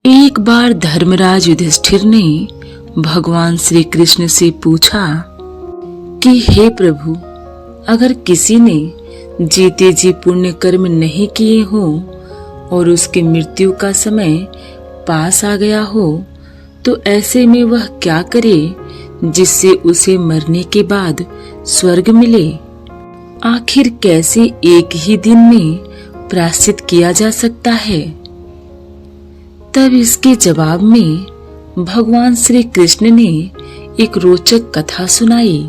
एक बार धर्मराज युधिष्ठिर ने भगवान श्री कृष्ण से पूछा कि हे प्रभु, अगर किसी ने जीते जी पुण्य कर्म नहीं किए हों और उसकी मृत्यु का समय पास आ गया हो तो ऐसे में वह क्या करे जिससे उसे मरने के बाद स्वर्ग मिले? आखिर कैसे एक ही दिन में प्रायश्चित किया जा सकता है? तब इसके जवाब में भगवान श्री कृष्ण ने एक रोचक कथा सुनाई।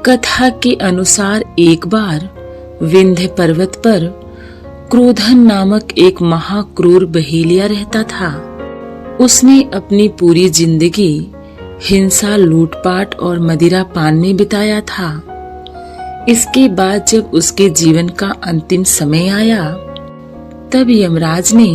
कथा के अनुसार एक बार विंध्य पर्वत पर क्रोधन नामक एक महाक्रूर बहेलिया रहता था। उसने अपनी पूरी जिंदगी हिंसा, लूटपाट और मदिरा पान में बिताया था। इसके बाद जब उसके जीवन का अंतिम समय आया तब यमराज ने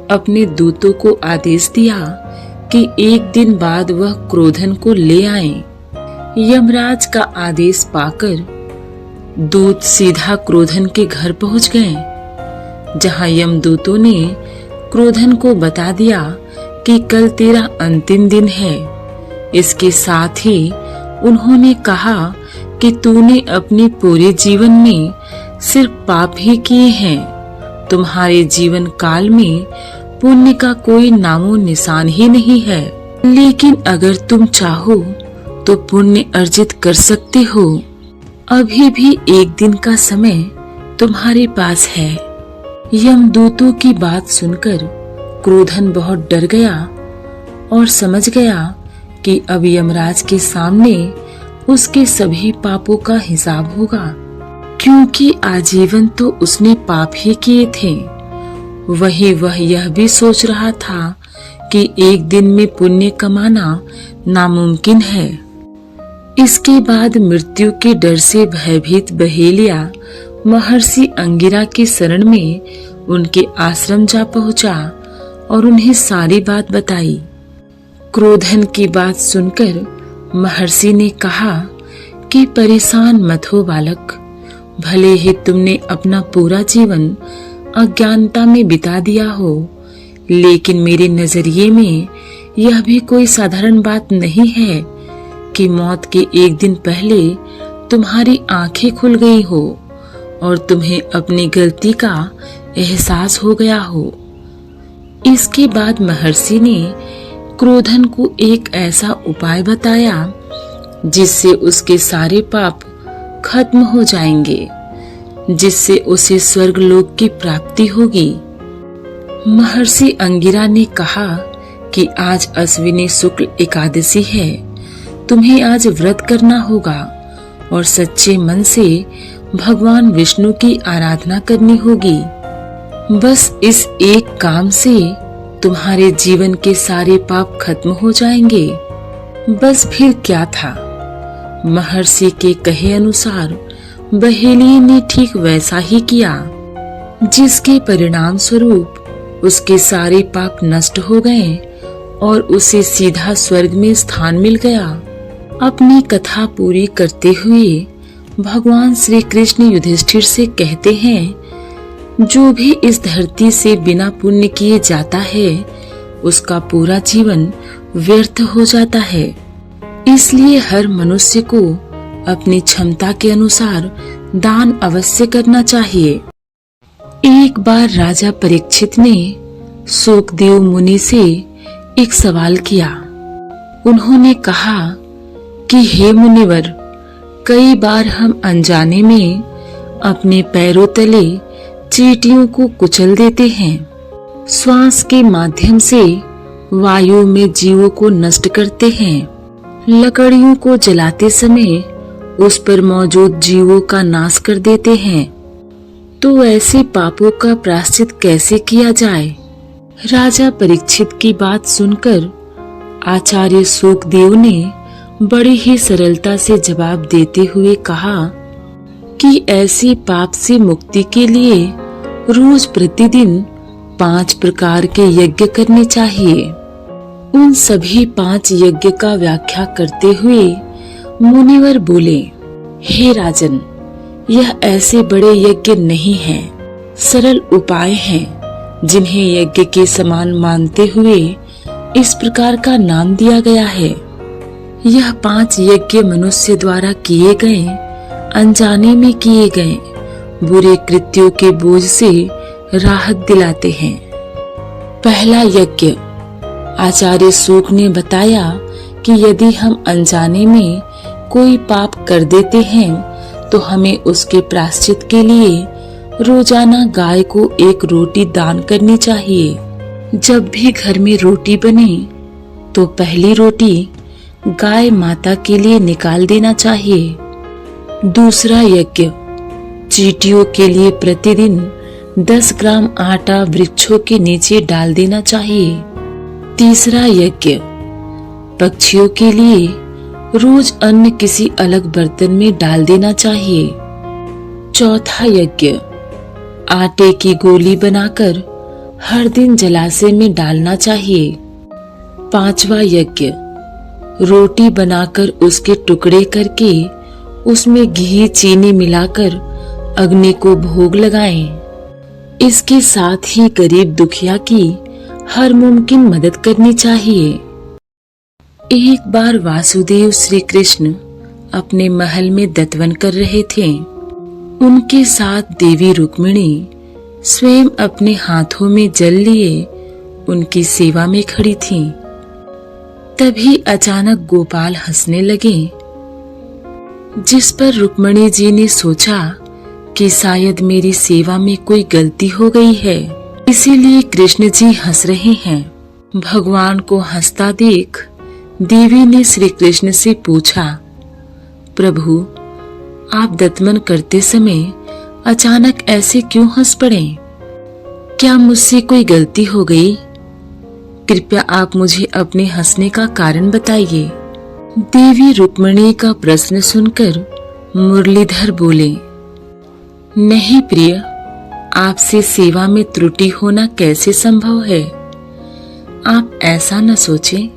अपने दूतों को आदेश दिया कि एक दिन बाद वह क्रोधन को ले आएं। यमराज का आदेश पाकर दूत सीधा क्रोधन के घर पहुंच गए, जहां यमदूतों ने क्रोधन को बता दिया कि कल तेरा अंतिम दिन है। इसके साथ ही उन्होंने कहा कि तूने अपने पूरे जीवन में सिर्फ पाप ही किए हैं। तुम्हारे जीवन काल में पुण्य का कोई नामो निशान ही नहीं है। लेकिन अगर तुम चाहो तो पुण्य अर्जित कर सकते हो। अभी भी एक दिन का समय तुम्हारे पास है। यमदूतों की बात सुनकर क्रोधन बहुत डर गया और समझ गया कि अब यमराज के सामने उसके सभी पापों का हिसाब होगा, क्योंकि आजीवन तो उसने पाप ही किए थे। वही वह यह भी सोच रहा था कि एक दिन में पुण्य कमाना नामुमकिन है। इसके बाद मृत्यु के डर से भयभीत बहेलिया महर्षि अंगिरा की शरण में उनके आश्रम जा पहुंचा और उन्हें सारी बात बताई। क्रोधन की बात सुनकर महर्षि ने कहा कि परेशान मत हो बालक, भले ही तुमने अपना पूरा जीवन अज्ञानता में बिता दिया हो, लेकिन मेरे नजरिए में यह भी कोई साधारण बात नहीं है कि मौत के एक दिन पहले तुम्हारी आंखें खुल गई हो और तुम्हें अपनी गलती का एहसास हो गया हो। इसके बाद महर्षि ने क्रोधन को एक ऐसा उपाय बताया जिससे उसके सारे पाप खत्म हो जाएंगे, जिससे उसे स्वर्गलोक की प्राप्ति होगी। महर्षि अंगिरा ने कहा कि आज अश्विनी शुक्ल एकादशी है, तुम्हें आज व्रत करना होगा और सच्चे मन से भगवान विष्णु की आराधना करनी होगी। बस इस एक काम से तुम्हारे जीवन के सारे पाप खत्म हो जाएंगे। बस फिर क्या था, महर्षि के कहे अनुसार बहेलिये ने ठीक वैसा ही किया, जिसके परिणाम स्वरूप उसके सारे पाप नष्ट हो गए और उसे सीधा स्वर्ग में स्थान मिल गया। अपनी कथा पूरी करते हुए भगवान श्री कृष्ण युधिष्ठिर से कहते हैं, जो भी इस धरती से बिना पुण्य किए जाता है उसका पूरा जीवन व्यर्थ हो जाता है। इसलिए हर मनुष्य को अपनी क्षमता के अनुसार दान अवश्य करना चाहिए। एक बार राजा परीक्षित ने शोकदेव मुनि से एक सवाल किया। उन्होंने कहा कि हे मुनिवर, कई बार हम अनजाने में अपने पैरों तले चींटियों को कुचल देते हैं, श्वास के माध्यम से वायु में जीवों को नष्ट करते हैं, लकड़ियों को जलाते समय उस पर मौजूद जीवों का नाश कर देते हैं। तो ऐसे पापों का प्रायश्चित कैसे किया जाए? राजा परीक्षित की बात सुनकर आचार्य शोकदेव ने बड़ी ही सरलता से जवाब देते हुए कहा कि ऐसे पाप से मुक्ति के लिए रोज प्रतिदिन 5 प्रकार के यज्ञ करने चाहिए। उन सभी 5 यज्ञ का व्याख्या करते हुए मुनिवर बोले, हे राजन, यह ऐसे बड़े यज्ञ नहीं हैं, सरल उपाय हैं जिन्हें यज्ञ के समान मानते हुए इस प्रकार का नाम दिया गया है। यह 5 यज्ञ मनुष्य द्वारा किए गए, अनजाने में किए गए बुरे कृत्यों के बोझ से राहत दिलाते हैं। पहला यज्ञ, आचार्य सूक ने बताया कि यदि हम अनजाने में कोई पाप कर देते हैं तो हमें उसके प्रायश्चित के लिए रोजाना गाय को 1 रोटी दान करनी चाहिए। जब भी घर में रोटी बने तो पहली रोटी गाय माता के लिए निकाल देना चाहिए। दूसरा यज्ञ, चींटियों के लिए प्रतिदिन 10 ग्राम आटा वृक्षों के नीचे डाल देना चाहिए। तीसरा यज्ञ, पक्षियों के लिए रोज अन्न किसी अलग बर्तन में डाल देना चाहिए। चौथा यज्ञ, आटे की गोली बनाकर हर दिन जलाशय में डालना चाहिए। पांचवा यज्ञ, रोटी बनाकर उसके टुकड़े करके उसमें घी चीनी मिलाकर अग्नि को भोग लगाएं। इसके साथ ही गरीब दुखिया की हर मुमकिन मदद करनी चाहिए। एक बार वासुदेव श्री कृष्ण अपने महल में दत्तवन कर रहे थे। उनके साथ देवी रुक्मिणी स्वयं अपने हाथों में जल लिए उनकी सेवा में खड़ी थीं। तभी अचानक गोपाल हंसने लगे, जिस पर रुक्मिणी जी ने सोचा कि शायद मेरी सेवा में कोई गलती हो गई है, इसीलिए कृष्ण जी हंस रहे हैं। भगवान को हंसता देख देवी ने श्री कृष्ण से पूछा, प्रभु, आप दत्तवन करते समय अचानक ऐसे क्यों हंस पड़े? क्या मुझसे कोई गलती हो गई? कृपया आप मुझे अपने हंसने का कारण बताइए। देवी रुक्मिणी का प्रश्न सुनकर मुरलीधर बोले, नहीं प्रिय, आपसे सेवा में त्रुटि होना कैसे संभव है? आप ऐसा न सोचें,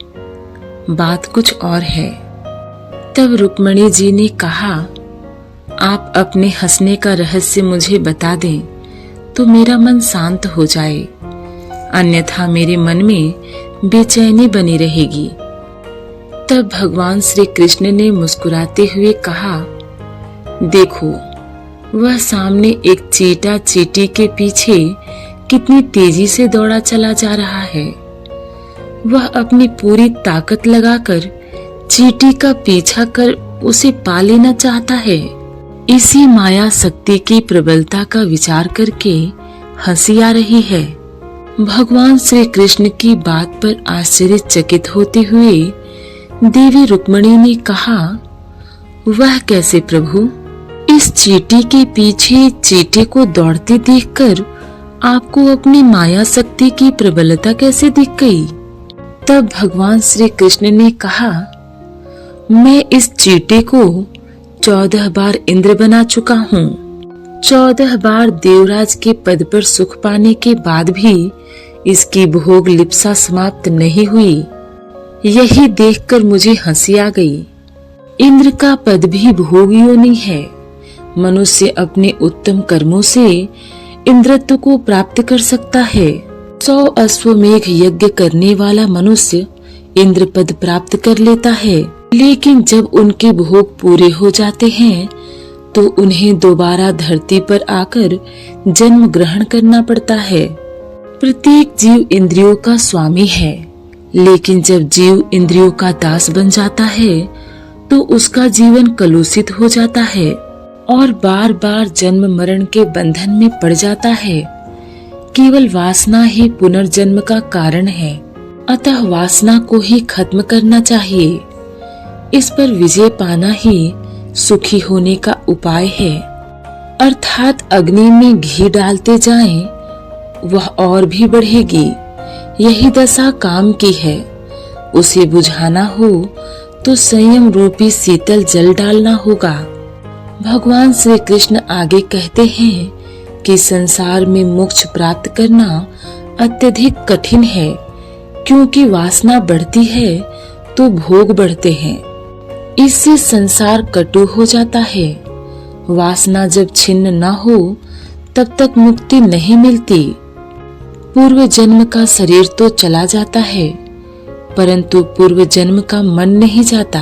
बात कुछ और है। तब रुक्मिणी जी ने कहा, आप अपने हंसने का रहस्य मुझे बता दें तो मेरा मन शांत हो जाए, अन्यथा मेरे मन में बेचैनी बनी रहेगी। तब भगवान श्री कृष्ण ने मुस्कुराते हुए कहा, देखो, वह सामने एक चींटा चींटी के पीछे कितनी तेजी से दौड़ा चला जा रहा है। वह अपनी पूरी ताकत लगाकर चींटी का पीछा कर उसे पा लेना चाहता है। इसी माया शक्ति की प्रबलता का विचार करके हंसी आ रही है। भगवान श्री कृष्ण की बात पर आश्चर्यचकित होते हुए देवी रुक्मिणी ने कहा, वह कैसे प्रभु? इस चींटी के पीछे चींटे को दौड़ते देखकर आपको अपनी माया शक्ति की प्रबलता कैसे दिख गई? तब भगवान श्री कृष्ण ने कहा, मैं इस चींटे को 14 बार इंद्र बना चुका हूँ। 14 बार देवराज के पद पर सुख पाने के बाद भी इसकी भोग लिप्सा समाप्त नहीं हुई। यही देखकर मुझे हंसी आ गई। इंद्र का पद भी भोग योनि है। मनुष्य अपने उत्तम कर्मों से इंद्रत्व को प्राप्त कर सकता है। 100 अश्वमेघ यज्ञ करने वाला मनुष्य इंद्र पद प्राप्त कर लेता है, लेकिन जब उनके भोग पूरे हो जाते हैं तो उन्हें दोबारा धरती पर आकर जन्म ग्रहण करना पड़ता है। प्रत्येक जीव इंद्रियों का स्वामी है, लेकिन जब जीव इंद्रियों का दास बन जाता है तो उसका जीवन कलुषित हो जाता है और बार बार जन्म मरण के बंधन में पड़ जाता है। केवल वासना ही पुनर्जन्म का कारण है, अतः वासना को ही खत्म करना चाहिए। इस पर विजय पाना ही सुखी होने का उपाय है। अर्थात अग्नि में घी डालते जाएं, वह और भी बढ़ेगी। यही दशा काम की है। उसे बुझाना हो तो संयम रूपी शीतल जल डालना होगा। भगवान श्री कृष्ण आगे कहते हैं कि संसार में मोक्ष प्राप्त करना अत्यधिक कठिन है, क्योंकि वासना बढ़ती है तो भोग बढ़ते हैं। इससे संसार कटु हो जाता है। वासना जब छिन्न न हो तब तक मुक्ति नहीं मिलती। पूर्व जन्म का शरीर तो चला जाता है, परंतु पूर्व जन्म का मन नहीं जाता।